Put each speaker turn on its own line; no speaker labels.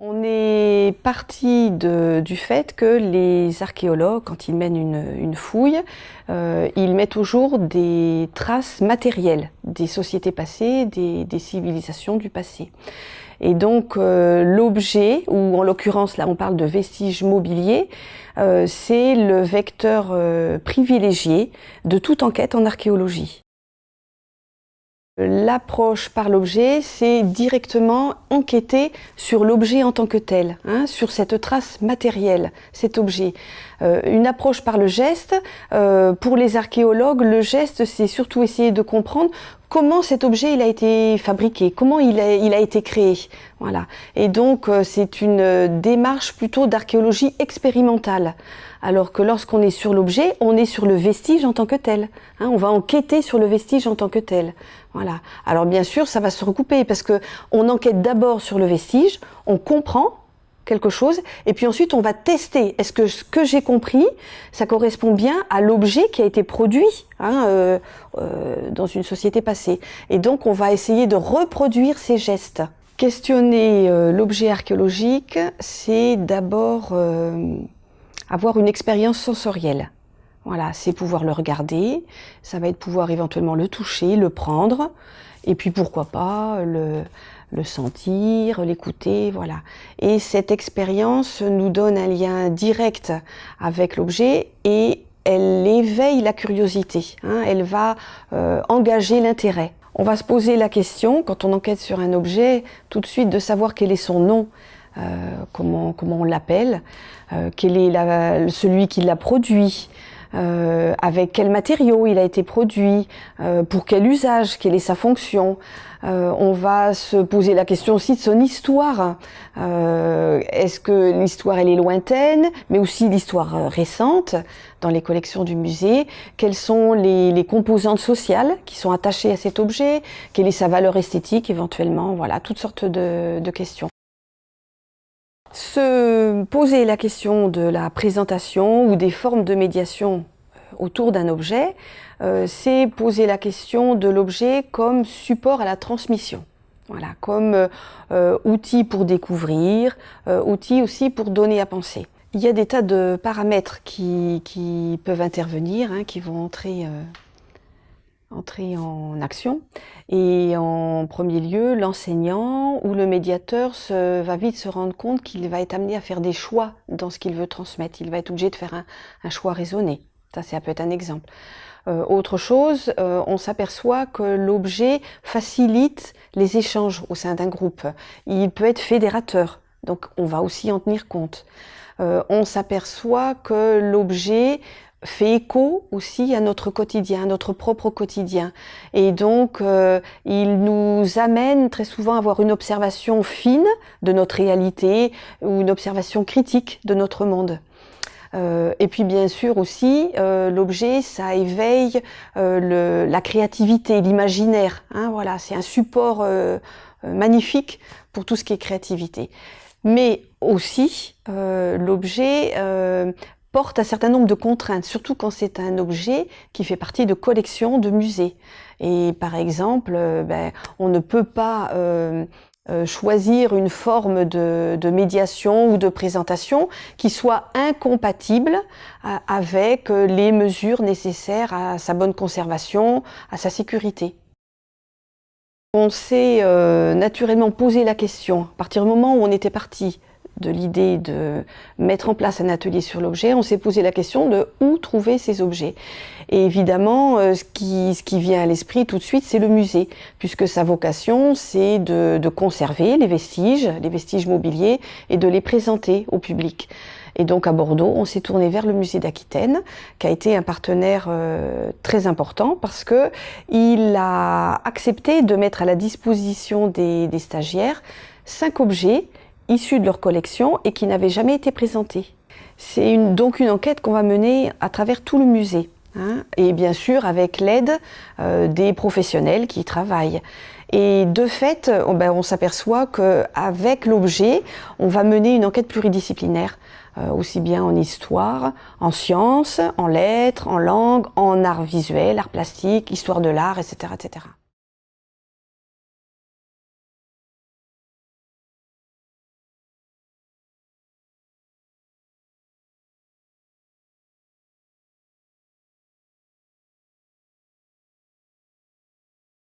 On est parti du fait que les archéologues, quand ils mènent une fouille, ils mettent toujours des traces matérielles des sociétés passées, des civilisations du passé. Et donc l'objet, ou en l'occurrence là on parle de vestiges mobiliers, c'est le vecteur privilégié de toute enquête en archéologie. L'approche par l'objet, c'est directement enquêter sur l'objet en tant que tel, sur cette trace matérielle, cet objet. Une approche par le geste, pour les archéologues, le geste, c'est surtout essayer de comprendre comment cet objet il a été fabriqué, comment il a été créé. Voilà. Et donc c'est une démarche plutôt d'archéologie expérimentale. Alors que lorsqu'on est sur l'objet, on est sur le vestige en tant que tel. On va enquêter sur le vestige en tant que tel. Voilà. Alors bien sûr, ça va se recouper parce que on enquête d'abord sur le vestige, on comprend quelque chose, et puis ensuite on va tester. Est-ce que ce que j'ai compris, ça correspond bien à l'objet qui a été produit dans une société passée. Et donc on va essayer de reproduire ces gestes. Questionner l'objet archéologique, c'est d'abord avoir une expérience sensorielle. Voilà, c'est pouvoir le regarder, ça va être pouvoir éventuellement le toucher, le prendre, et puis pourquoi pas le sentir, l'écouter, voilà. Et cette expérience nous donne un lien direct avec l'objet et elle éveille la curiosité, elle va engager l'intérêt. On va se poser la question, quand on enquête sur un objet, tout de suite de savoir quel est son nom, comment on l'appelle, quel est celui qui l'a produit, avec quels matériaux il a été produit, pour quel usage, quelle est sa fonction. On va se poser la question aussi de son histoire. Est-ce que l'histoire elle est lointaine, mais aussi l'histoire récente dans les collections du musée? Quelles sont les composantes sociales qui sont attachées à cet objet? Quelle est sa valeur esthétique éventuellement? Voilà, toutes sortes de questions. Se poser la question de la présentation ou des formes de médiation autour d'un objet, c'est poser la question de l'objet comme support à la transmission. Voilà, comme outil pour découvrir, outil aussi pour donner à penser. Il y a des tas de paramètres qui peuvent intervenir, qui vont entrer en action. Et en premier lieu, l'enseignant ou le médiateur va vite se rendre compte qu'il va être amené à faire des choix dans ce qu'il veut transmettre. Il va être obligé de faire un choix raisonné. Ça peut être un exemple. Autre chose, on s'aperçoit que l'objet facilite les échanges au sein d'un groupe. Il peut être fédérateur, donc on va aussi en tenir compte. On s'aperçoit que l'objet fait écho aussi à notre quotidien, à notre propre quotidien. Et donc, il nous amène très souvent à avoir une observation fine de notre réalité ou une observation critique de notre monde. Et puis bien sûr aussi, l'objet, ça éveille la créativité, l'imaginaire. Voilà, c'est un support magnifique pour tout ce qui est créativité. Mais aussi, l'objet porte un certain nombre de contraintes, surtout quand c'est un objet qui fait partie de collections de musées. Et par exemple, on ne peut pas choisir une forme de médiation ou de présentation qui soit incompatible avec les mesures nécessaires à sa bonne conservation, à sa sécurité. On s'est naturellement posé la question, à partir du moment où on était parti de l'idée de mettre en place un atelier sur l'objet, on s'est posé la question de où trouver ces objets. Et évidemment, ce qui vient à l'esprit tout de suite, c'est le musée, puisque sa vocation, c'est de conserver les vestiges mobiliers, et de les présenter au public. Et donc à Bordeaux, on s'est tourné vers le musée d'Aquitaine, qui a été un partenaire très important, parce que il a accepté de mettre à la disposition des stagiaires 5 objets issus de leur collection et qui n'avaient jamais été présentés. C'est donc une enquête qu'on va mener à travers tout le musée, et bien sûr avec l'aide des professionnels qui y travaillent. Et de fait, on s'aperçoit qu'avec l'objet, on va mener une enquête pluridisciplinaire, aussi bien en histoire, en sciences, en lettres, en langue, en art visuel, art plastique, histoire de l'art, etc., etc.